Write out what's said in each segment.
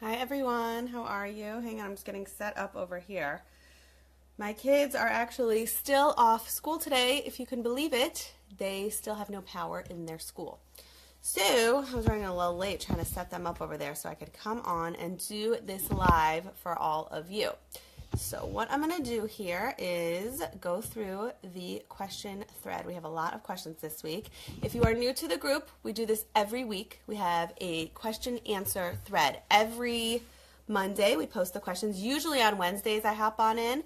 Hi everyone, how are you? Hang on, I'm just getting set up over here. My kids are actually still off school today, if you can believe it. They still have no power in their school. So, I was running a little late trying to set them up over there so I could come on and do this live for all of you. So what I'm going to do here is go through the question thread. We have a lot of questions this week. If you are new to the group, we do this every week. We have a question answer thread. Every Monday we post the questions. Usually on Wednesdays I hop on in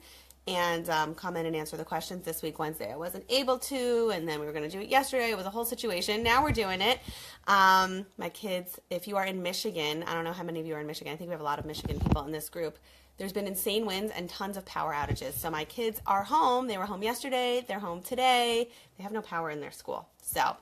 and come in and answer the questions. This week, Wednesday, I wasn't able to, and then we were going to do it yesterday. It was a whole situation. Now we're doing it. My kids, if you are in Michigan, I don't know how many of you are in Michigan. I think we have a lot of Michigan people in this group. There's been insane winds and tons of power outages. So my kids are home. They were home yesterday. They're home today. They have no power in their school. So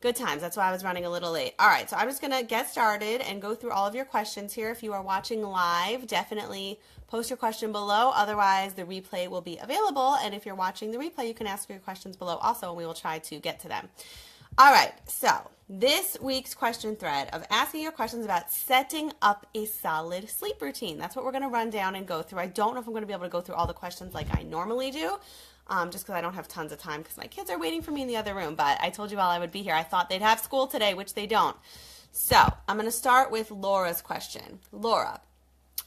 good times. That's why I was running a little late. All right, so I'm just going to get started and go through all of your questions here. If you are watching live, definitely post your question below. Otherwise, the replay will be available. And if you're watching the replay, you can ask your questions below also, and we will try to get to them. All right, so this week's question thread of asking your questions about setting up a solid sleep routine. That's what we're going to run down and go through. I don't know if I'm going to be able to go through all the questions like I normally do, just because I don't have tons of time because my kids are waiting for me in the other room. But I told you all I would be here. I thought they'd have school today, which they don't. So I'm going to start with Laura's question. Laura,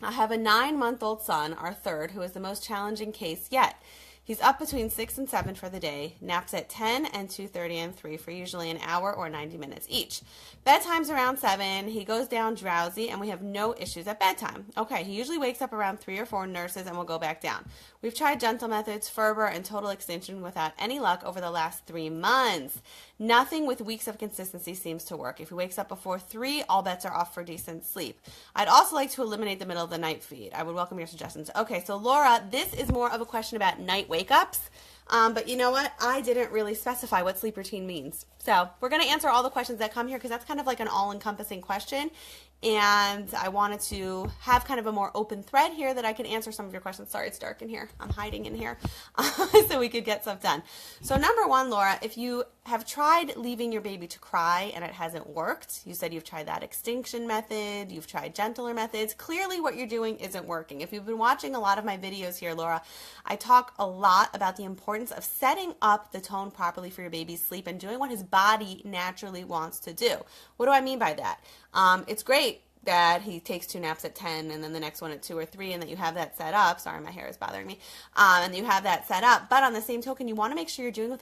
I have a 9-month-old son, our third, who is the most challenging case yet. He's up between 6 and 7 for the day, naps at 10 and 2:30 and 3 for usually an hour or 90 minutes each. Bedtime's around 7. He goes down drowsy, and we have no issues at bedtime. Okay, he usually wakes up around 3 or 4 nurses and will go back down. We've tried gentle methods, Ferber, and total extinction without any luck over the last 3 months. Nothing with weeks of consistency seems to work. If he wakes up before 3, all bets are off for decent sleep. I'd also like to eliminate the middle of the night feed. I would welcome your suggestions. Okay, so Laura, this is more of a question about night wake-ups. But you know what? I didn't really specify what sleep routine means. So we're going to answer all the questions that come here because that's kind of like an all-encompassing question. And I wanted to have kind of a more open thread here that I can answer some of your questions. Sorry, it's dark in here. I'm hiding in here so we could get stuff done. So number one, Laura, if you have tried leaving your baby to cry and it hasn't worked, you said you've tried that extinction method, you've tried gentler methods, clearly what you're doing isn't working. If you've been watching a lot of my videos here, Laura, I talk a lot about the importance of setting up the tone properly for your baby's sleep and doing what his body naturally wants to do. What do I mean by that? It's great that he takes 2 naps at 10 and then the next one at 2 or 3 and that you have that set up. Sorry, my hair is bothering me. And you have that set up. But on the same token, you want to make sure you're doing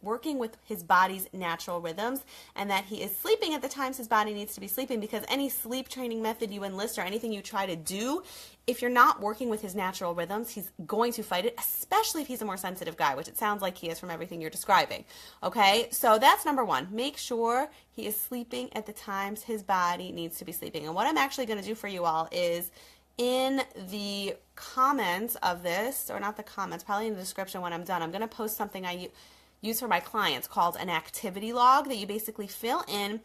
working with his body's natural rhythms and that he is sleeping at the times his body needs to be sleeping, because any sleep training method you enlist or anything you try to do, if you're not working with his natural rhythms, he's going to fight it, especially if he's a more sensitive guy, which it sounds like he is from everything you're describing. Okay, so that's number one. Make sure he is sleeping at the times his body needs to be sleeping. And what I'm actually going to do for you all is in the comments of this, or not the comments, probably in the description when I'm done, I'm going to post something I use for my clients called an activity log that you basically fill in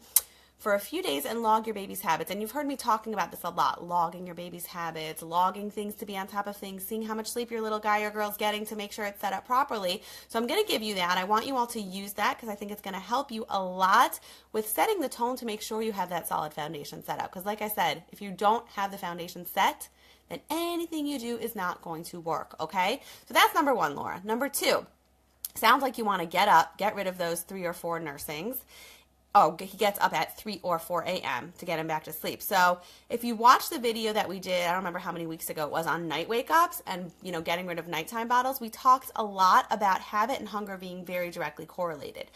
for a few days and log your baby's habits. And you've heard me talking about this a lot, logging your baby's habits, logging things to be on top of things, seeing how much sleep your little guy or girl's getting to make sure it's set up properly. So I'm going to give you that. I want you all to use that because I think it's going to help you a lot with setting the tone to make sure you have that solid foundation set up. Because like I said, if you don't have the foundation set, then anything you do is not going to work, okay? So that's number one, Laura. Number two, sounds like you want to get up, get rid of those 3 or 4 nursings. Oh, he gets up at 3 or 4 a.m. to get him back to sleep. So if you watch the video that we did, I don't remember how many weeks ago it was, on night wake-ups and, getting rid of nighttime bottles, we talked a lot about habit and hunger being very directly correlated.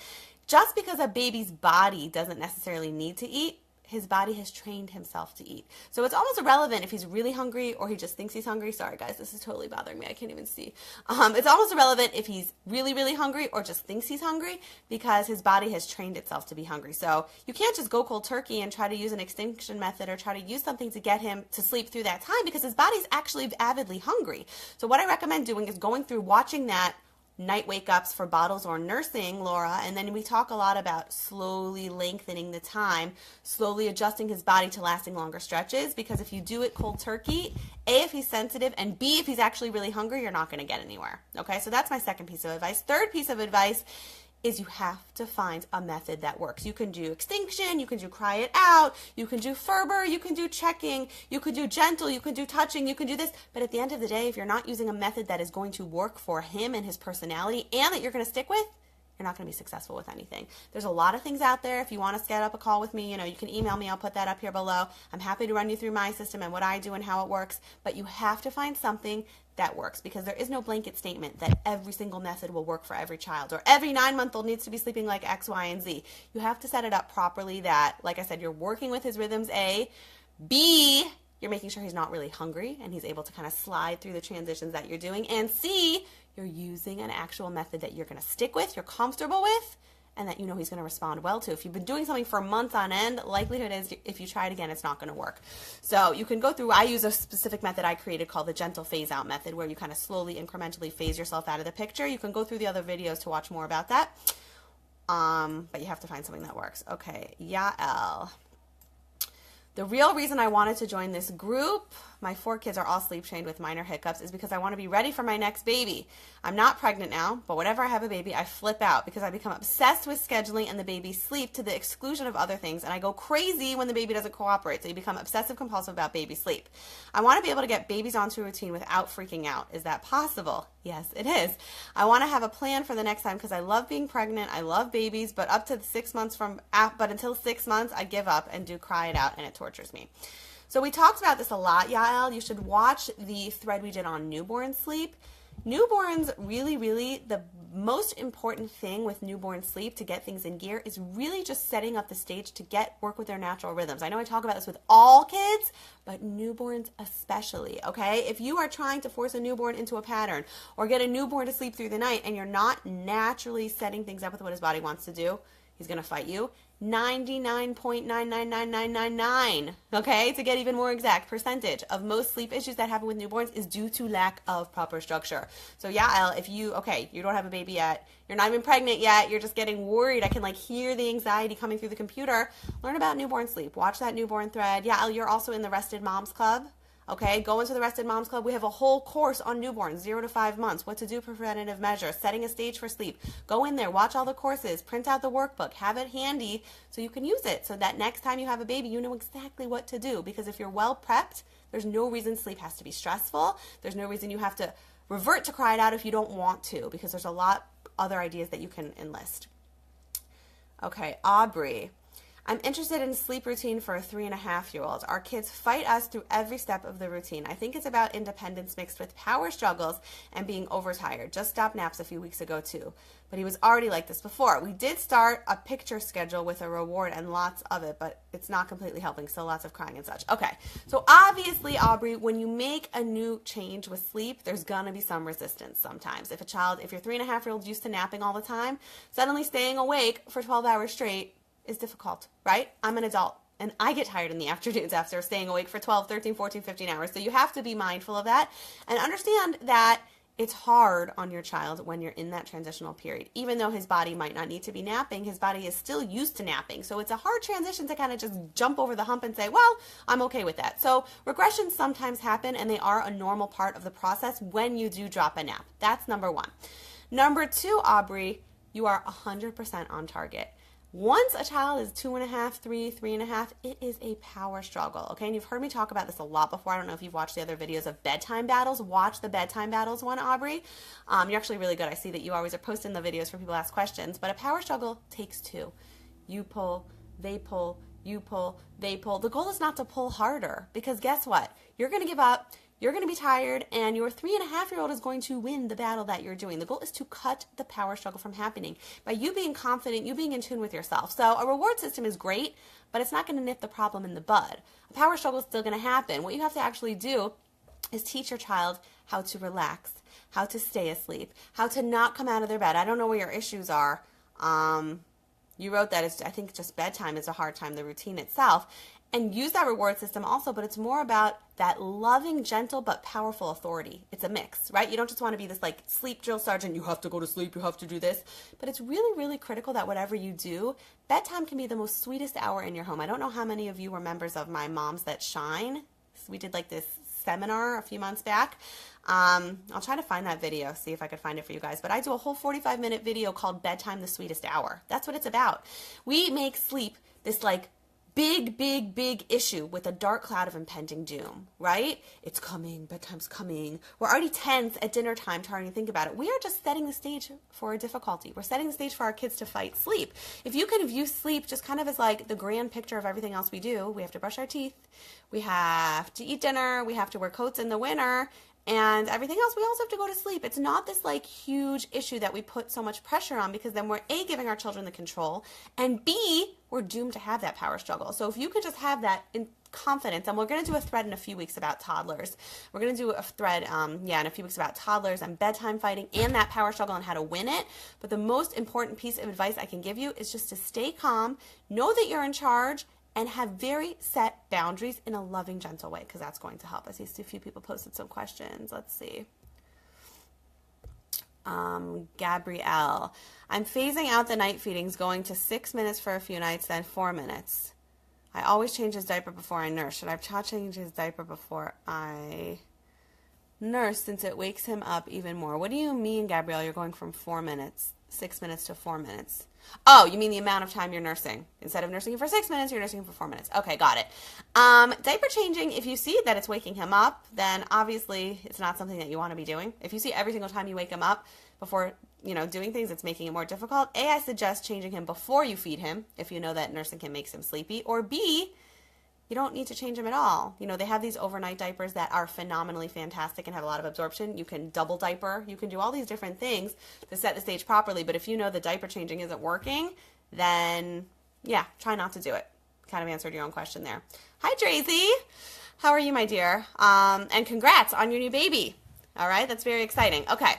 Just because a baby's body doesn't necessarily need to eat, his body has trained himself to eat. So it's almost irrelevant if he's really hungry or he just thinks he's hungry. Sorry, guys, this is totally bothering me. I can't even see. It's almost irrelevant if he's really, really hungry or just thinks he's hungry, because his body has trained itself to be hungry. So you can't just go cold turkey and try to use an extinction method or try to use something to get him to sleep through that time, because his body's actually avidly hungry. So what I recommend doing is going through, watching that night wake-ups for bottles or nursing, Laura, and then we talk a lot about slowly lengthening the time, slowly adjusting his body to lasting longer stretches, because if you do it cold turkey, A, if he's sensitive, and B, if he's actually really hungry, you're not going to get anywhere. Okay, so that's my second piece of advice. Third piece of advice is you have to find a method that works. You can do extinction, you can do cry it out, you can do Ferber, you can do checking, you can do gentle, you can do touching, you can do this. But at the end of the day, if you're not using a method that is going to work for him and his personality and that you're going to stick with, you're not going to be successful with anything. There's a lot of things out there. If you want to set up a call with me, you can email me. I'll put that up here below. I'm happy to run you through my system and what I do and how it works. But you have to find something that works, because there is no blanket statement that every single method will work for every child, or every 9-month-old needs to be sleeping like X, Y, and Z. You have to set it up properly that, like I said, you're working with his rhythms, A. B, you're making sure he's not really hungry and he's able to kind of slide through the transitions that you're doing. And C, you're using an actual method that you're going to stick with, you're comfortable with, and that you know he's going to respond well to. If you've been doing something for months on end, likelihood is if you try it again, it's not going to work. So you can go through, I use a specific method I created called the gentle phase out method, where you kind of slowly, incrementally phase yourself out of the picture. You can go through the other videos to watch more about that. But you have to find something that works. Okay, Yael. The real reason I wanted to join this group, my 4 kids are all sleep trained with minor hiccups, is because I want to be ready for my next baby. I'm not pregnant now, but whenever I have a baby, I flip out because I become obsessed with scheduling and the baby's sleep to the exclusion of other things, and I go crazy when the baby doesn't cooperate, so you become obsessive compulsive about baby sleep. I want to be able to get babies onto a routine without freaking out. Is that possible? Yes, it is. I want to have a plan for the next time because I love being pregnant, I love babies, but until 6 months, I give up and do cry it out, and it tortures me. So we talked about this a lot, Yael. You should watch the thread we did on newborn sleep. Newborns, really, the most important thing with newborn sleep to get things in gear is really just setting up the stage to work with their natural rhythms. I know I talk about this with all kids, but newborns especially, okay? If you are trying to force a newborn into a pattern or get a newborn to sleep through the night and you're not naturally setting things up with what his body wants to do, he's going to fight you. 99.999999, okay, to get even more exact, percentage of most sleep issues that happen with newborns is due to lack of proper structure. So Yael, if you don't have a baby yet, you're not even pregnant yet, you're just getting worried, I can hear the anxiety coming through the computer, learn about newborn sleep, watch that newborn thread. Yael, you're also in the Rested Moms Club. Okay, go into the Rested Moms Club. We have a whole course on newborns, 0 to 5 months, what to do, preventative measures, setting a stage for sleep. Go in there, watch all the courses, print out the workbook, have it handy so you can use it so that next time you have a baby, you know exactly what to do. Because if you're well prepped, there's no reason sleep has to be stressful. There's no reason you have to revert to cry it out if you don't want to, because there's a lot other ideas that you can enlist. Okay, Aubrey. I'm interested in a sleep routine for a 3.5-year-old. Our kids fight us through every step of the routine. I think it's about independence mixed with power struggles and being overtired. Just stopped naps a few weeks ago too. But he was already like this before. We did start a picture schedule with a reward and lots of it, but it's not completely helping. Still lots of crying and such. Okay, so obviously, Aubrey, when you make a new change with sleep, there's gonna be some resistance sometimes. If your 3.5-year-old used to napping all the time, suddenly staying awake for 12 hours straight is difficult, right? I'm an adult and I get tired in the afternoons after staying awake for 12, 13, 14, 15 hours. So you have to be mindful of that and understand that it's hard on your child when you're in that transitional period. Even though his body might not need to be napping, his body is still used to napping. So it's a hard transition to kind of just jump over the hump and say, well, I'm okay with that. So regressions sometimes happen and they are a normal part of the process when you do drop a nap. That's number 1. Number 2, Aubrey, you are 100% on target. Once a child is 2.5, 3, 3.5, it is a power struggle, okay? And you've heard me talk about this a lot before. I don't know if you've watched the other videos of bedtime battles. Watch the bedtime battles one, Aubrey. You're actually really good. I see that you always are posting the videos for people to ask questions. But a power struggle takes 2. You pull, they pull, you pull, they pull. The goal is not to pull harder because guess what? You're going to give up. You're going to be tired, and your 3.5-year-old is going to win the battle that you're doing. The goal is to cut the power struggle from happening by you being confident, you being in tune with yourself. So a reward system is great, but it's not going to nip the problem in the bud. A power struggle is still going to happen. What you have to actually do is teach your child how to relax, how to stay asleep, how to not come out of their bed. I don't know where your issues are. You wrote that I think just bedtime is a hard time, the routine itself. And use that reward system also, but it's more about that loving, gentle, but powerful authority. It's a mix, right? You don't just want to be this sleep drill sergeant, you have to go to sleep, you have to do this. But it's really, really critical that whatever you do, bedtime can be the most sweetest hour in your home. I don't know how many of you were members of my Moms That Shine. We did this seminar a few months back. I'll try to find that video, see if I could find it for you guys. But I do a whole 45-minute video called Bedtime, the Sweetest Hour. That's what it's about. We make sleep this like big issue with a dark cloud of impending doom, right? It's coming, bedtime's coming. We're already tense at dinner time trying to think about it. We are just setting the stage for a difficulty. We're setting the stage for our kids to fight sleep. If you could view sleep just kind of as like the grand picture of everything else we do, we have to brush our teeth, we have to eat dinner, we have to wear coats in the winter, and everything else, we also have to go to sleep. It's not this like huge issue that we put so much pressure on, because then we're A, giving our children the control, and B, we're doomed to have that power struggle. So if you could just have that in confidence, and we're going to do a thread in a few weeks about toddlers. We're going to do a thread, in a few weeks about toddlers and bedtime fighting and that power struggle and how to win it. But the most important piece of advice I can give you is just to stay calm, know that you're in charge, and have very set boundaries in a loving, gentle way, because that's going to help. I see a few people posted some questions. Let's see. Gabrielle, I'm phasing out the night feedings, going to 6 minutes for a few nights, then 4 minutes. I always change his diaper before I nurse. Should I change his diaper before I nurse, since it wakes him up even more? What do you mean, Gabrielle, you're going from 4 minutes, 6 minutes to 4 minutes? Oh, you mean the amount of time you're nursing. Instead of nursing him for 6 minutes, you're nursing him for 4 minutes. Okay, got it. Diaper changing, if you see that it's waking him up, then obviously it's not something that you want to be doing. If you see every single time you wake him up before, doing things, it's making it more difficult. A, I suggest changing him before you feed him, if you know that nursing him makes him sleepy. Or B, you don't need to change him at all. They have these overnight diapers that are phenomenally fantastic and have a lot of absorption. You can double diaper. You can do all these different things to set the stage properly. But if you know the diaper changing isn't working, then, yeah, try not to do it. Kind of answered your own question there. Hi, Tracy. How are you, my dear? And congrats on your new baby. All right, that's very exciting. Okay.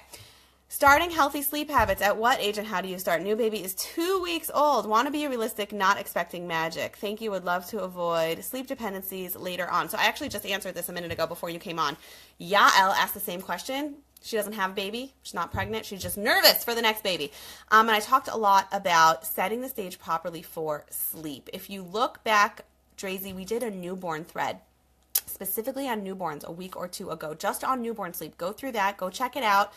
Starting healthy sleep habits. At what age and how do you start? New baby is 2 weeks old. Want to be realistic, not expecting magic. Thank you. Would love to avoid sleep dependencies later on. So I actually just answered this a minute ago before you came on. Yael asked the same question. She doesn't have a baby. She's not pregnant. She's just nervous for the next baby. And I talked a lot about setting the stage properly for sleep. If you look back, Drazy, we did a newborn thread specifically on newborns a week or two ago, just on newborn sleep. Go through that. Go check it out.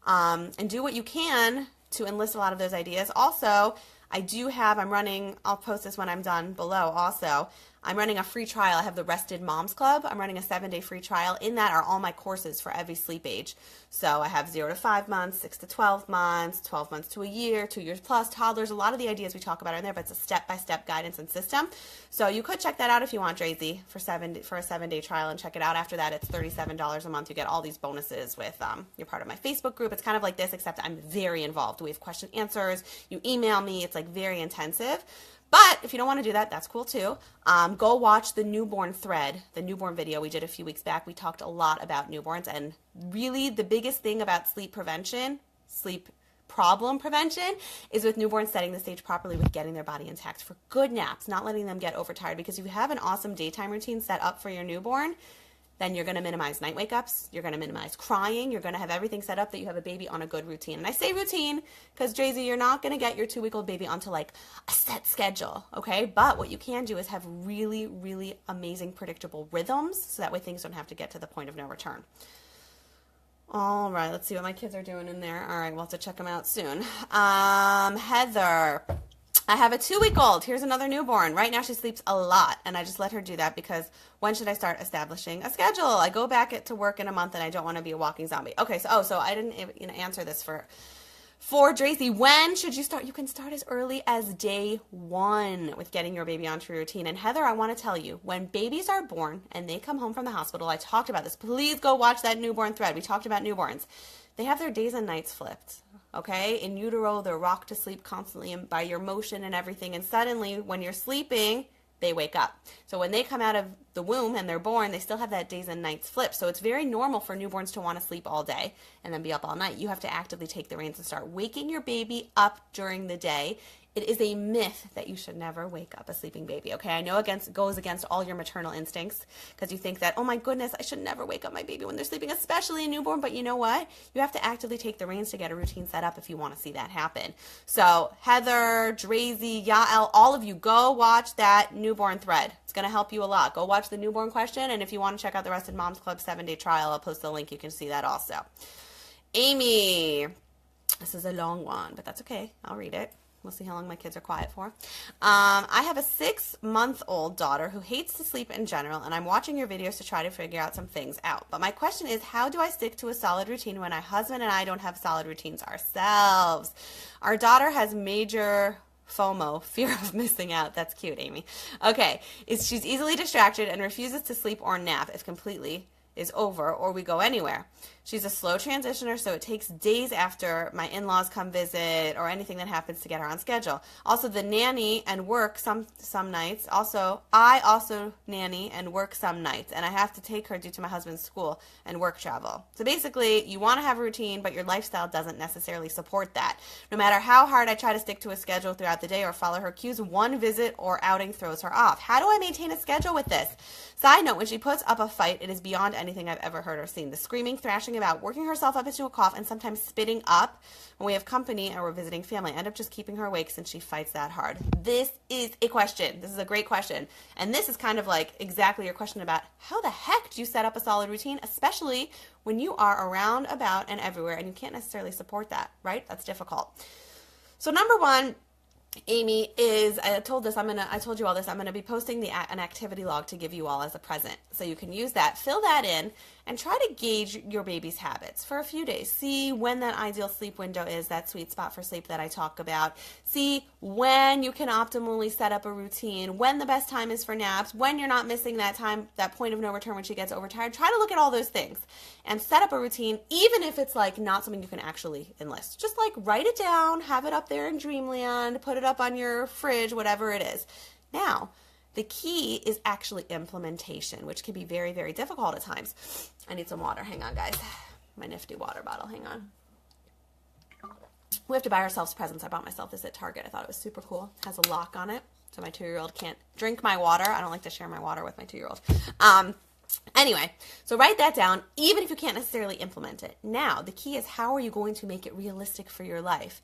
And do what you can to enlist a lot of those ideas. Also, I'm running, I'll post this when I'm done below also, I'm running a free trial. I have the Rested Moms Club. I'm running a 7-day free trial. In that are all my courses for every sleep age. So I have 0 to 5 months, 6 to 12 months, 12 months to a year, 2 years plus, toddlers. A lot of the ideas we talk about are in there, but it's a step-by-step guidance and system. So you could check that out if you want, Drazy, for a 7-day trial and check it out. After that, it's $37 a month. You get all these bonuses with, you're part of my Facebook group. It's kind of like this, except I'm very involved. We have question answers. You email me. It's like very intensive. But if you don't want to do that, that's cool too. Go watch the newborn thread, the newborn video we did a few weeks back. We talked a lot about newborns, and really the biggest thing about sleep problem prevention is with newborns setting the stage properly with getting their body intact for good naps, not letting them get overtired. Because if you have an awesome daytime routine set up for your newborn, then you're going to minimize night wake-ups, you're going to minimize crying, you're going to have everything set up that you have a baby on a good routine. And I say routine because, Drazy, you're not going to get your 2-week-old baby onto like a set schedule, okay? But what you can do is have really, really amazing predictable rhythms, so that way things don't have to get to the point of no return. All right, let's see what my kids are doing in there. All right, we'll have to check them out soon. Heather, I have a 2-week-old. Here's another newborn. Right now she sleeps a lot, and I just let her do that because when should I start establishing a schedule? I go back to work in a month, and I don't want to be a walking zombie. Okay, so I didn't answer this for Drazy. When should you start? You can start as early as day 1 with getting your baby onto your routine. And Heather, I want to tell you, when babies are born and they come home from the hospital, I talked about this. Please go watch that newborn thread. We talked about newborns. They have their days and nights flipped. Okay, in utero, they're rocked to sleep constantly by your motion and everything. And suddenly, when you're sleeping, they wake up. So when they come out of the womb and they're born, they still have that days and nights flip. So it's very normal for newborns to want to sleep all day and then be up all night. You have to actively take the reins and start waking your baby up during the day It is a myth that you should never wake up a sleeping baby, okay? I know it goes against all your maternal instincts because you think that, oh my goodness, I should never wake up my baby when they're sleeping, especially a newborn. But you know what? You have to actively take the reins to get a routine set up if you want to see that happen. So Heather, Drazy, Yael, all of you, go watch that newborn thread. It's going to help you a lot. Go watch the newborn question. And if you want to check out the Rested Moms Club 7-day trial, I'll post the link. You can see that also. Amy, this is a long one, but that's okay. I'll read it. We'll see how long my kids are quiet for. I have a 6-month-old daughter who hates to sleep in general, and I'm watching your videos to try to figure out some things out. But my question is, how do I stick to a solid routine when my husband and I don't have solid routines ourselves? Our daughter has major FOMO, fear of missing out. That's cute, Amy. Okay, she's easily distracted and refuses to sleep or nap if completely is over or we go anywhere. She's a slow transitioner, so it takes days after my in-laws come visit or anything that happens to get her on schedule. Also, the nanny and work some nights. I also nanny and work some nights, and I have to take her due to my husband's school and work travel. So basically, you want to have a routine, but your lifestyle doesn't necessarily support that. No matter how hard I try to stick to a schedule throughout the day or follow her cues, one visit or outing throws her off. How do I maintain a schedule with this? Side note, when she puts up a fight, it is beyond anything I've ever heard or seen. The screaming, thrashing about, working herself up into a cough, and sometimes spitting up when we have company and we're visiting family. I end up just keeping her awake since she fights that hard. This is a question. This is a great question. And this is kind of like exactly your question about how the heck do you set up a solid routine, especially when you are around, about, and everywhere, and you can't necessarily support that, right? That's difficult. So number one, Amy, is I told you all this. I'm gonna be posting an activity log to give you all as a present, so you can use that. Fill that in and try to gauge your baby's habits for a few days. See when that ideal sleep window is, that sweet spot for sleep that I talk about. See when you can optimally set up a routine, when the best time is for naps, when you're not missing that time, that point of no return when she gets overtired. Try to look at all those things and set up a routine, even if it's like not something you can actually enlist. Just like write it down, have it up there in dreamland, put it up on your fridge, whatever it is. Now, the key is actually implementation, which can be very, very difficult at times. I need some water. Hang on, guys. My nifty water bottle. Hang on. We have to buy ourselves presents. I bought myself this at Target. I thought it was super cool. It has a lock on it, so my 2-year-old can't drink my water. I don't like to share my water with my 2-year-old. Anyway, so write that down, even if you can't necessarily implement it. Now, the key is, how are you going to make it realistic for your life?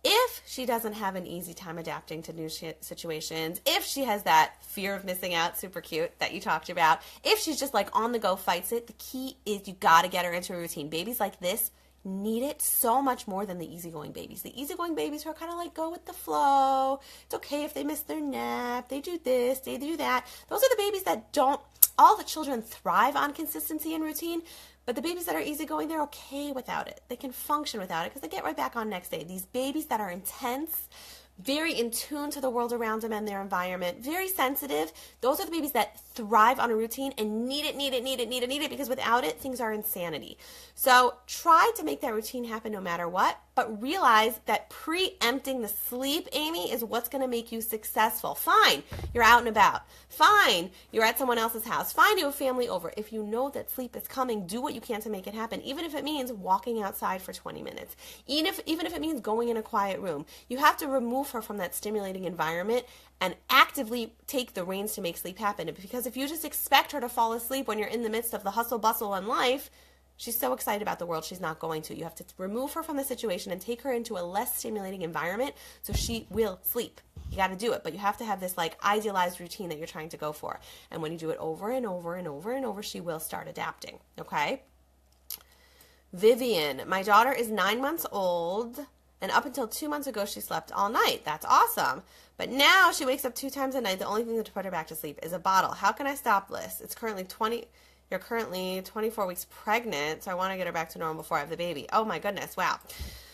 If she doesn't have an easy time adapting to new situations, if she has that fear of missing out, super cute, that you talked about, if she's just like on the go, fights it, the key is you got to get her into a routine. Babies like this need it so much more than the easygoing babies. The easygoing babies who are kind of like go with the flow. It's okay if they miss their nap. They do this, they do that. Those are the babies that don't, all the children thrive on consistency and routine. But the babies that are easygoing, they're okay without it. They can function without it because they get right back on next day. These babies that are intense, very in tune to the world around them and their environment, very sensitive, those are the babies that thrive on a routine and need it, because without it, things are insanity. So try to make that routine happen no matter what, but realize that preempting the sleep, Amy, is what's going to make you successful. Fine, you're out and about. Fine, you're at someone else's house. Fine, you have family over. If you know that sleep is coming, do what you can to make it happen, even if it means walking outside for 20 minutes, even if it means going in a quiet room. You have to remove her from that stimulating environment and actively take the reins to make sleep happen. Because if you just expect her to fall asleep when you're in the midst of the hustle bustle in life, she's so excited about the world, she's not going to. You have to remove her from the situation and take her into a less stimulating environment so she will sleep. You got to do it, but you have to have this like idealized routine that you're trying to go for. And when you do it over and over and over and over, she will start adapting, okay? Vivian, my daughter is 9 months old, and up until 2 months ago, she slept all night. That's awesome. But now she wakes up 2 times a night. The only thing to put her back to sleep is a bottle. How can I stop this? You're currently 24 weeks pregnant, so I want to get her back to normal before I have the baby. Oh my goodness, wow.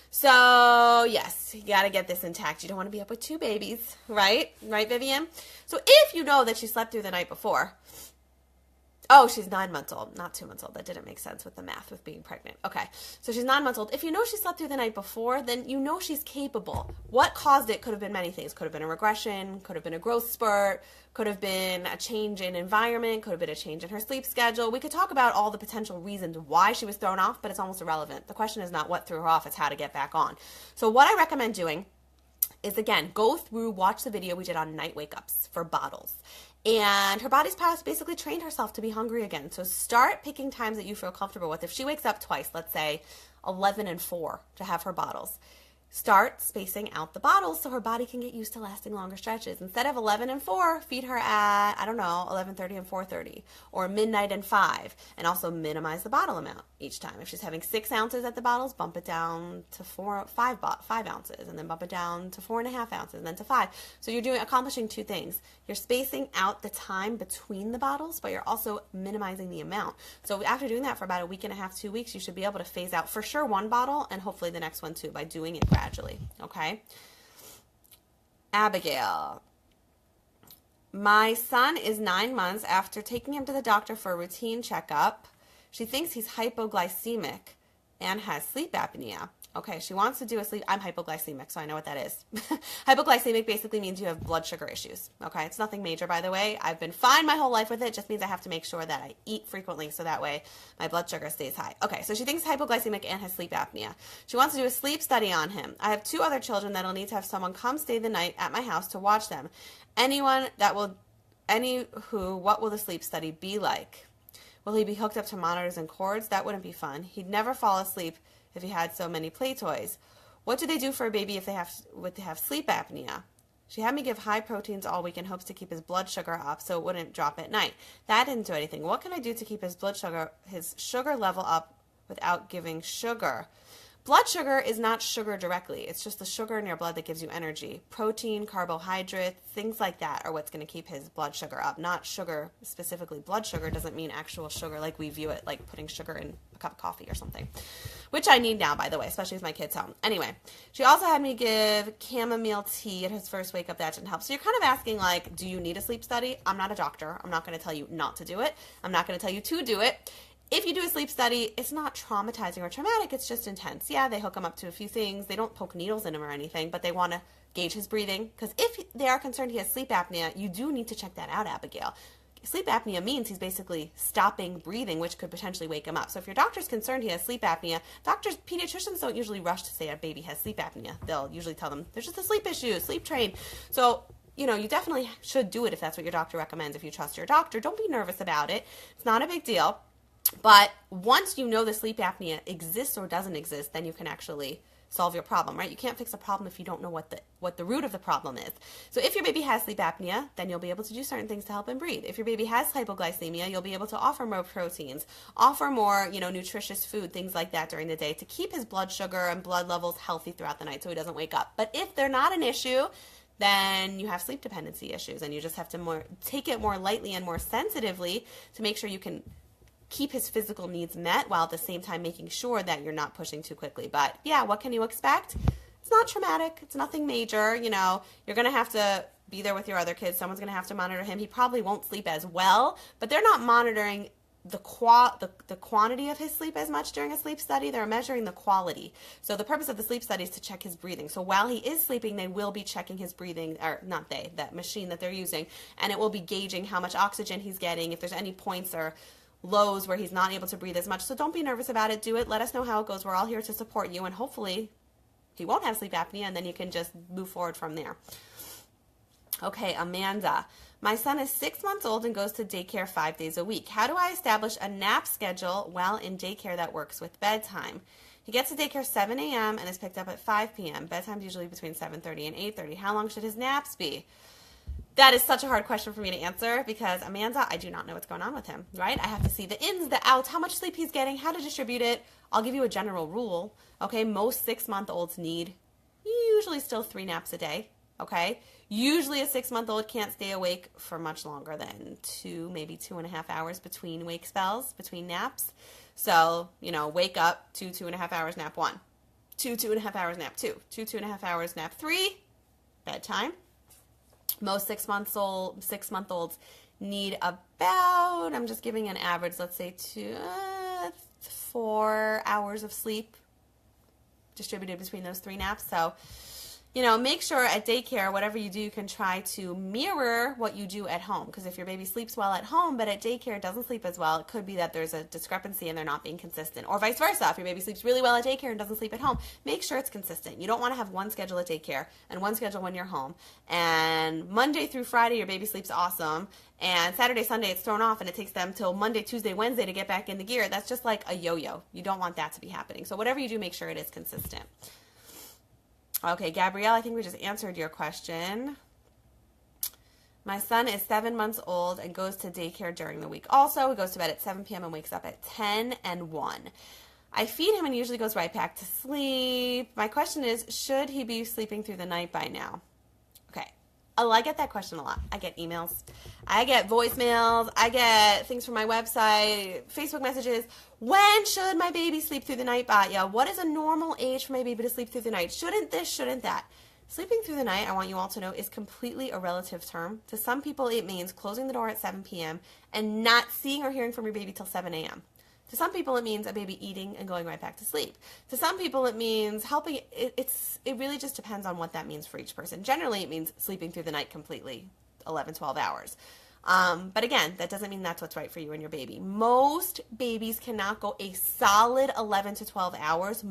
So yes, you got to get this intact. You don't want to be up with 2 babies, right? Right, Vivian? So if you know that she slept through the night before, oh, she's 9 months old, not 2 months old. That didn't make sense with the math with being pregnant. Okay, so she's 9 months old. If you know she slept through the night before, then you know she's capable. What caused it could have been many things. Could have been a regression, could have been a growth spurt, could have been a change in environment, could have been a change in her sleep schedule. We could talk about all the potential reasons why she was thrown off, but it's almost irrelevant. The question is not what threw her off, it's how to get back on. So what I recommend doing is, again, watch the video we did on night wake-ups for bottles. And her body's basically trained herself to be hungry again. So start picking times that you feel comfortable with. If she wakes up twice, let's say 11 and 4 to have her bottles, start spacing out the bottles so her body can get used to lasting longer stretches. Instead of 11 and 4, feed her at, 11:30 and 4:30, or midnight and 5, and also minimize the bottle amount each time. If she's having 6 ounces at the bottles, bump it down to 5 ounces, and then bump it down to 4.5 ounces, and then to 5. So you're accomplishing 2 things. You're spacing out the time between the bottles, but you're also minimizing the amount. So after doing that for about a week and a half, 2 weeks, you should be able to phase out for sure 1 bottle, and hopefully the next one too, by doing it gradually. Okay? Abigail. My son is 9 months. After taking him to the doctor for a routine checkup, she thinks he's hypoglycemic and has sleep apnea. Okay, she wants to do I'm hypoglycemic, so I know what that is. Hypoglycemic basically means you have blood sugar issues. Okay, it's nothing major, by the way. I've been fine my whole life with it. It just means I have to make sure that I eat frequently so that way my blood sugar stays high. Okay, so she thinks hypoglycemic and has sleep apnea. She wants to do a sleep study on him. I have 2 other children that'll need to have someone come stay the night at my house to watch them. What will the sleep study be like? Will he be hooked up to monitors and cords? That wouldn't be fun. He'd never fall asleep if he had so many play toys. What do they do for a baby if they have sleep apnea? She had me give high proteins all week in hopes to keep his blood sugar up so it wouldn't drop at night. That didn't do anything. What can I do to keep his sugar level up without giving sugar? Blood sugar is not sugar directly. It's just the sugar in your blood that gives you energy. Protein, carbohydrates, things like that are what's going to keep his blood sugar up. Not sugar, specifically blood sugar doesn't mean actual sugar like we view it, like putting sugar in a cup of coffee or something. Which I need now, by the way, especially with my kids home. Anyway, she also had me give chamomile tea at his first wake up. That didn't help. So you're kind of asking, like, do you need a sleep study? I'm not a doctor. I'm not going to tell you not to do it. I'm not going to tell you to do it. If you do a sleep study, it's not traumatizing or traumatic. It's just intense. Yeah, they hook him up to a few things. They don't poke needles in him or anything, but they want to gauge his breathing. Because if they are concerned he has sleep apnea, you do need to check that out, Abigail. Sleep apnea means he's basically stopping breathing, which could potentially wake him up. So if your doctor's concerned he has sleep apnea, pediatricians don't usually rush to say a baby has sleep apnea. They'll usually tell them there's just a sleep issue, sleep train. So, you definitely should do it if that's what your doctor recommends. If you trust your doctor, don't be nervous about it. It's not a big deal. But once you know the sleep apnea exists or doesn't exist, then you can actually solve your problem, right? You can't fix a problem if you don't know what the root of the problem is. So if your baby has sleep apnea, then you'll be able to do certain things to help him breathe. If your baby has hypoglycemia, you'll be able to offer more proteins, offer more, nutritious food, things like that during the day to keep his blood sugar and blood levels healthy throughout the night so he doesn't wake up. But if they're not an issue, then you have sleep dependency issues, and you just have to take it more lightly and more sensitively to make sure you can keep his physical needs met while at the same time making sure that you're not pushing too quickly. But yeah, what can you expect? It's not traumatic. It's nothing major. You're going to have to be there with your other kids. Someone's going to have to monitor him. He probably won't sleep as well, but they're not monitoring the quantity of his sleep as much during a sleep study. They're measuring the quality. So the purpose of the sleep study is to check his breathing. So while he is sleeping, they will be checking his breathing, or not that machine that they're using, and it will be gauging how much oxygen he's getting, if there's any points or lows where he's not able to breathe as much. So don't be nervous about it. Do it. Let us know how it goes. We're all here to support you, and hopefully he won't have sleep apnea, and then you can just move forward from there. Okay, Amanda. My son is 6 months old and goes to daycare 5 days a week. How do I establish a nap schedule while in daycare that works with bedtime? He gets to daycare 7 a.m. and is picked up at 5 p.m. Bedtime is usually between 7:30 and 8:30. How long should his naps be? That is such a hard question for me to answer because, Amanda, I do not know what's going on with him, right? I have to see the ins, the outs, how much sleep he's getting, how to distribute it. I'll give you a general rule, okay? Most 6-month-olds need usually still 3 naps a day, okay? Usually a 6-month-old can't stay awake for much longer than 2, maybe 2.5 hours between wake spells, between naps. So, wake up, 2.5 hours, nap 1. 2.5 hours, nap 2. 2.5 hours, nap 3. Bedtime. Most 6-month-olds need about, I'm just giving an average, let's say 4 hours of sleep distributed between those 3 naps. So make sure at daycare, whatever you do, you can try to mirror what you do at home. Because if your baby sleeps well at home, but at daycare doesn't sleep as well, it could be that there's a discrepancy and they're not being consistent. Or vice versa. If your baby sleeps really well at daycare and doesn't sleep at home, make sure it's consistent. You don't want to have one schedule at daycare and one schedule when you're home. And Monday through Friday, your baby sleeps awesome. And Saturday, Sunday, it's thrown off and it takes them till Monday, Tuesday, Wednesday to get back in the gear. That's just like a yo-yo. You don't want that to be happening. So whatever you do, make sure it is consistent. Okay, Gabrielle, I think we just answered your question. My son is 7 months old and goes to daycare during the week. Also, he goes to bed at 7 p.m. and wakes up at 10 and 1. I feed him and usually goes right back to sleep. My question is, should he be sleeping through the night by now? Okay. Oh, I get that question a lot. I get emails. I get voicemails. I get things from my website, Facebook messages. When should my baby sleep through the night, Batya? What is a normal age for my baby to sleep through the night? Shouldn't this, shouldn't that? Sleeping through the night, I want you all to know, is completely a relative term. To some people, it means closing the door at 7 p.m. and not seeing or hearing from your baby till 7 a.m. To some people, it means a baby eating and going right back to sleep. To some people, it means helping. It really just depends on what that means for each person. Generally, it means sleeping through the night completely, 11, 12 hours. But again, that doesn't mean that's what's right for you and your baby. Most babies cannot go a solid 11 to 12 hours,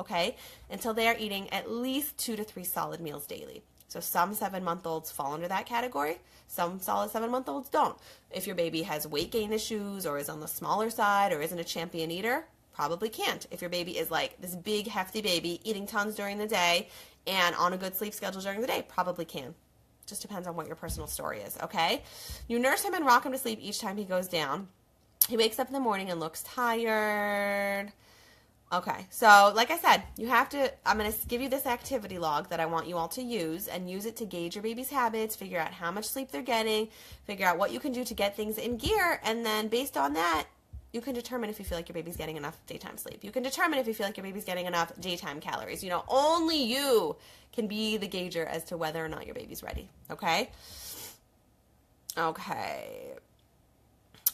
okay, until they are eating at least 2 to 3 solid meals daily. So some 7-month-olds fall under that category. Some solid 7-month-olds don't. If your baby has weight gain issues or is on the smaller side or isn't a champion eater, probably can't. If your baby is like this big, hefty baby eating tons during the day and on a good sleep schedule during the day, probably can. Just depends on what your personal story is, okay? You nurse him and rock him to sleep each time he goes down. He wakes up in the morning and looks tired. Okay, so like I said, I'm going to give you this activity log that I want you all to use and use it to gauge your baby's habits, figure out how much sleep they're getting, figure out what you can do to get things in gear, and then based on that, you can determine if you feel like your baby's getting enough daytime sleep. You can determine if you feel like your baby's getting enough daytime calories. Only you can be the gauger as to whether or not your baby's ready, okay? Okay.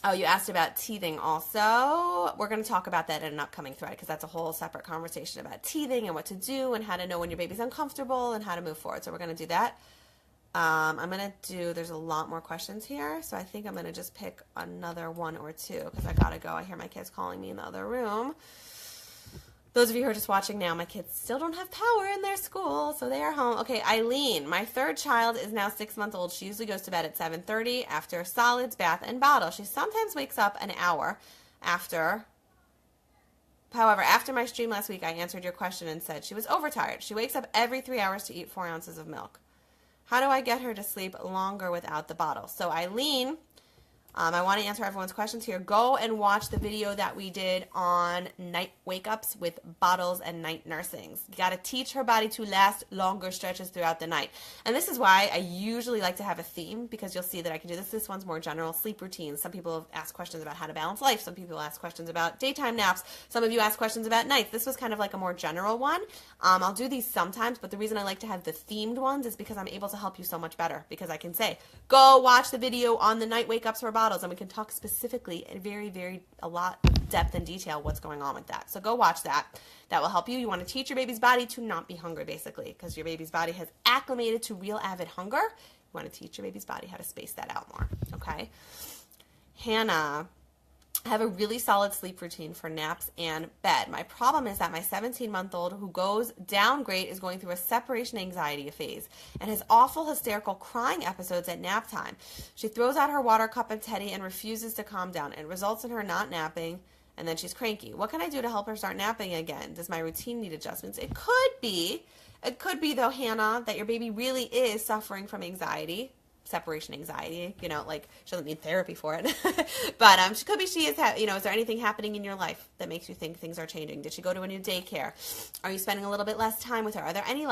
Oh, you asked about teething also. We're going to talk about that in an upcoming thread because that's a whole separate conversation about teething and what to do and how to know when your baby's uncomfortable and how to move forward. So we're going to do that. There's a lot more questions here, so I think I'm going to just pick another one or two because I got to go. I hear my kids calling me in the other room. Those of you who are just watching now, my kids still don't have power in their school, so they are home. Okay, Eileen, my third child is now 6 months old. She usually goes to bed at 7:30 after solids, bath, and bottle. She sometimes wakes up an hour after. However, after my stream last week, I answered your question and said she was overtired. She wakes up every 3 hours to eat 4 ounces of milk. How do I get her to sleep longer without the bottle? So Eileen, I want to answer everyone's questions here. Go and watch the video that we did on night wake-ups with bottles and night nursings. You got to teach her body to last longer stretches throughout the night. And this is why I usually like to have a theme, because you'll see that I can do this. This one's more general, sleep routines. Some people have asked questions about how to balance life. Some people ask questions about daytime naps. Some of you ask questions about nights. This was kind of like a more general one. I'll do these sometimes, but the reason I like to have the themed ones is because I'm able to help you so much better, because I can say, go watch the video on the night wake-ups for bottles, and we can talk specifically in a lot of depth and detail what's going on with that. So go watch that. That will help you. You want to teach your baby's body to not be hungry, basically, because your baby's body has acclimated to real avid hunger. You want to teach your baby's body how to space that out more, okay? Hannah, I have a really solid sleep routine for naps and bed. My problem is that my 17-month-old who goes down great is going through a separation anxiety phase and has awful hysterical crying episodes at nap time. She throws out her water cup and teddy and refuses to calm down. It results in her not napping, and then she's cranky. What can I do to help her start napping again? Does my routine need adjustments? It could be though, Hannah, that your baby really is suffering from anxiety. Separation anxiety, she doesn't need therapy for it, but she could be, is there anything happening in your life that makes you think things are changing? Did she go to a new daycare? Are you spending a little bit less time with her? Are there any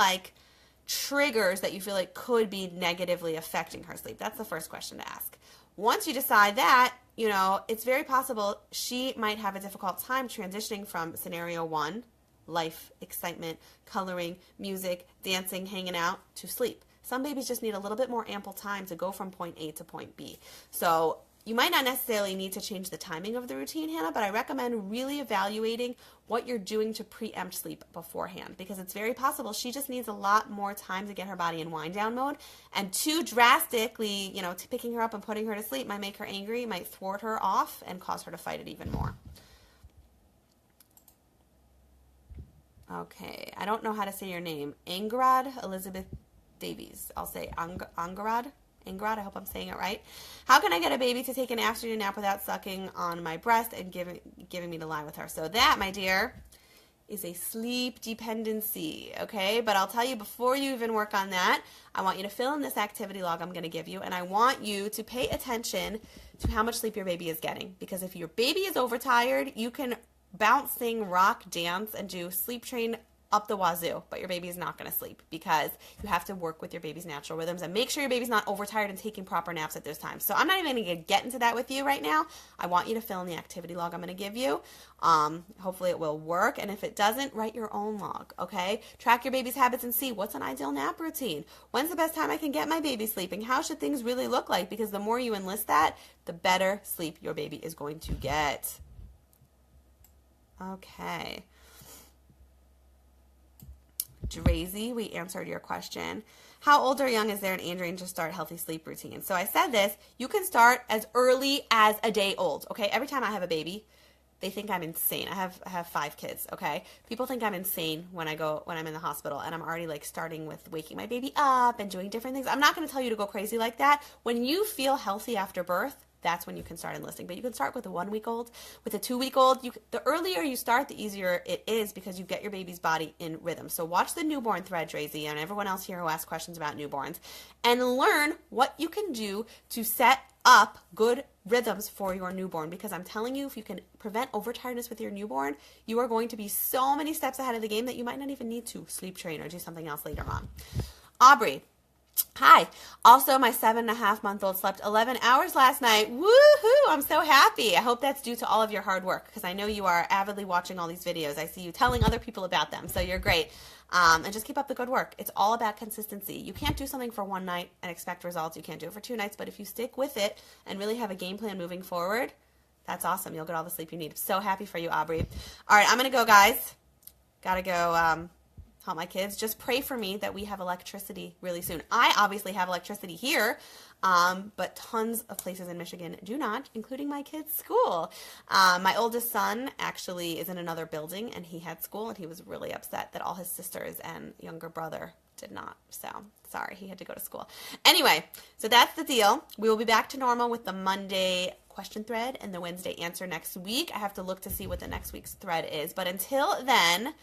triggers that you feel like could be negatively affecting her sleep? That's the first question to ask. Once you decide that, it's very possible she might have a difficult time transitioning from scenario 1, life, excitement, coloring, music, dancing, hanging out, to sleep. Some babies just need a little bit more ample time to go from point A to point B. So, you might not necessarily need to change the timing of the routine, Hannah, but I recommend really evaluating what you're doing to preempt sleep beforehand, because it's very possible she just needs a lot more time to get her body in wind down mode, and too drastically, picking her up and putting her to sleep might make her angry, might thwart her off and cause her to fight it even more. Okay, I don't know how to say your name. Angarad Elizabeth Davies. I'll say Angarad. Angarad, I hope I'm saying it right. How can I get a baby to take an afternoon nap without sucking on my breast and giving me to lie with her? So that, my dear, is a sleep dependency, okay? But I'll tell you, before you even work on that, I want you to fill in this activity log I'm going to give you, and I want you to pay attention to how much sleep your baby is getting. Because if your baby is overtired, you can bounce, sing, rock, dance, and do sleep train up the wazoo, but your baby is not going to sleep, because you have to work with your baby's natural rhythms and make sure your baby's not overtired and taking proper naps at those times. So I'm not even going to get into that with you right now. I want you to fill in the activity log I'm going to give you. Hopefully it will work, and if it doesn't, write your own log, okay? Track your baby's habits and see what's an ideal nap routine. When's the best time I can get my baby sleeping? How should things really look like? Because the more you enlist that, the better sleep your baby is going to get. Okay. Drazy, we answered your question. How old or young is there an age range to start healthy sleep routine? So I said this, you can start as early as a day old, okay? Every time I have a baby, they think I'm insane. I have 5 kids, okay? People think I'm insane when I'm in the hospital, and I'm already like starting with waking my baby up and doing different things. I'm not going to tell you to go crazy like that. When you feel healthy after birth, that's when you can start enlisting. But you can start with a 1-week-old, with a 2-week-old. The earlier you start, the easier it is, because you get your baby's body in rhythm. So watch the newborn thread, Drazy, and everyone else here who asks questions about newborns, and learn what you can do to set up good rhythms for your newborn. Because I'm telling you, if you can prevent overtiredness with your newborn, you are going to be so many steps ahead of the game that you might not even need to sleep train or do something else later on. Aubrey. Hi. Also, my 7.5-month-old slept 11 hours last night. Woohoo! I'm so happy. I hope that's due to all of your hard work, because I know you are avidly watching all these videos. I see you telling other people about them, so you're great. And just keep up the good work. It's all about consistency. You can't do something for one night and expect results. You can't do it for 2 nights, but if you stick with it and really have a game plan moving forward, that's awesome. You'll get all the sleep you need. I'm so happy for you, Aubrey. All right, I'm going to go, guys. Got to go help my kids. Just pray for me that we have electricity really soon. I obviously have electricity here, but tons of places in Michigan do not, including my kids' school. My oldest son actually is in another building, and he had school, and he was really upset that all his sisters and younger brother did not. So sorry, he had to go to school. Anyway, so that's the deal. We will be back to normal with the Monday question thread and the Wednesday answer next week. I have to look to see what the next week's thread is, but until then,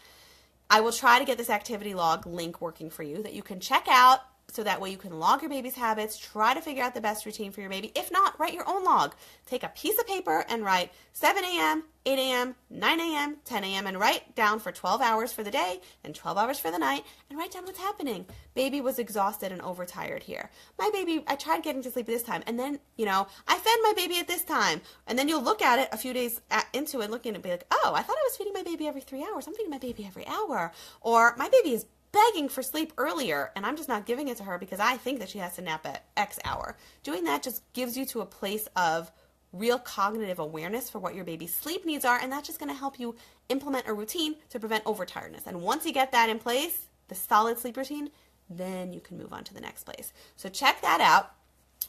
I will try to get this activity log link working for you that you can check out, so that way you can log your baby's habits, try to figure out the best routine for your baby. If not, write your own log. Take a piece of paper and write 7 a.m., 8 a.m., 9 a.m., 10 a.m., and write down for 12 hours for the day and 12 hours for the night, and write down what's happening. Baby was exhausted and overtired here. My baby, I tried getting to sleep at this time, and then, I fed my baby at this time. And then you'll look at it a few days into it, looking at it, and be like, oh, I thought I was feeding my baby every 3 hours. I'm feeding my baby every hour. Or my baby is begging for sleep earlier, and I'm just not giving it to her because I think that she has to nap at X hour. Doing that just gives you to a place of real cognitive awareness for what your baby's sleep needs are, and that's just going to help you implement a routine to prevent overtiredness. And once you get that in place, the solid sleep routine, then you can move on to the next place. So check that out.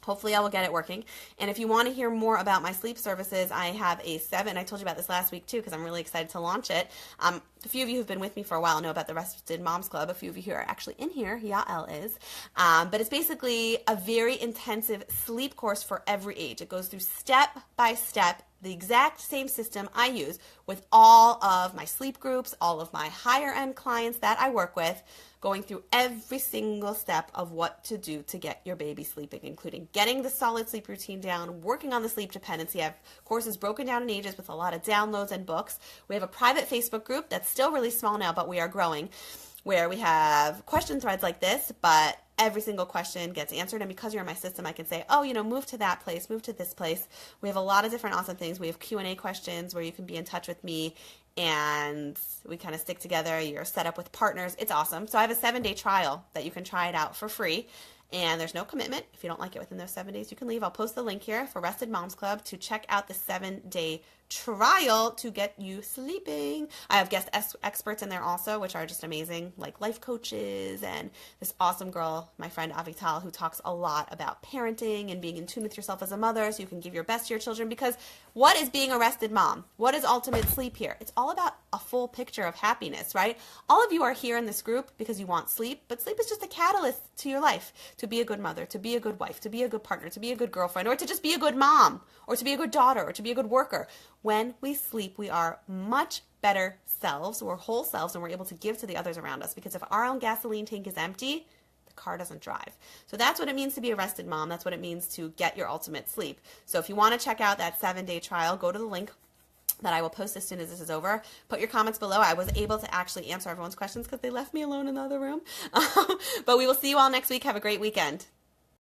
Hopefully I will get it working. And if you want to hear more about my sleep services, I have a 7. I told you about this last week too, because I'm really excited to launch it. A few of you who've been with me for a while know about the Rested Moms Club. A few of you who are actually in here, Yael is. But it's basically a very intensive sleep course for every age. It goes through step by step, the exact same system I use with all of my sleep groups, all of my higher end clients that I work with, going through every single step of what to do to get your baby sleeping, including getting the solid sleep routine down, working on the sleep dependency. I have courses broken down in ages with a lot of downloads and books. We have a private Facebook group that's still really small now, but we are growing, where we have question threads like this, but every single question gets answered. And because you're in my system, I can say, oh, move to that place, move to this place. We have a lot of different awesome things. We have Q&A questions where you can be in touch with me, and we kind of stick together. You're set up with partners. It's awesome. So I have a 7-day trial that you can try it out for free. And there's no commitment. If you don't like it within those 7 days, you can leave. I'll post the link here for Rested Moms Club to check out the 7-day trial to get you sleeping. I have guest experts in there also, which are just amazing, like life coaches and this awesome girl, my friend Avital, who talks a lot about parenting and being in tune with yourself as a mother so you can give your best to your children. Because what is being a rested mom? What is ultimate sleep here? It's all about a full picture of happiness, right? All of you are here in this group because you want sleep, but sleep is just a catalyst to your life, to be a good mother, to be a good wife, to be a good partner, to be a good girlfriend, or to just be a good mom, or to be a good daughter, or to be a good worker. When we sleep, we are much better selves, we're whole selves, and we're able to give to the others around us. Because if our own gasoline tank is empty, the car doesn't drive. So that's what it means to be a rested mom. That's what it means to get your ultimate sleep. So if you want to check out that 7-day trial, go to the link that I will post as soon as this is over. Put your comments below. I was able to actually answer everyone's questions because they left me alone in the other room. But we will see you all next week. Have a great weekend.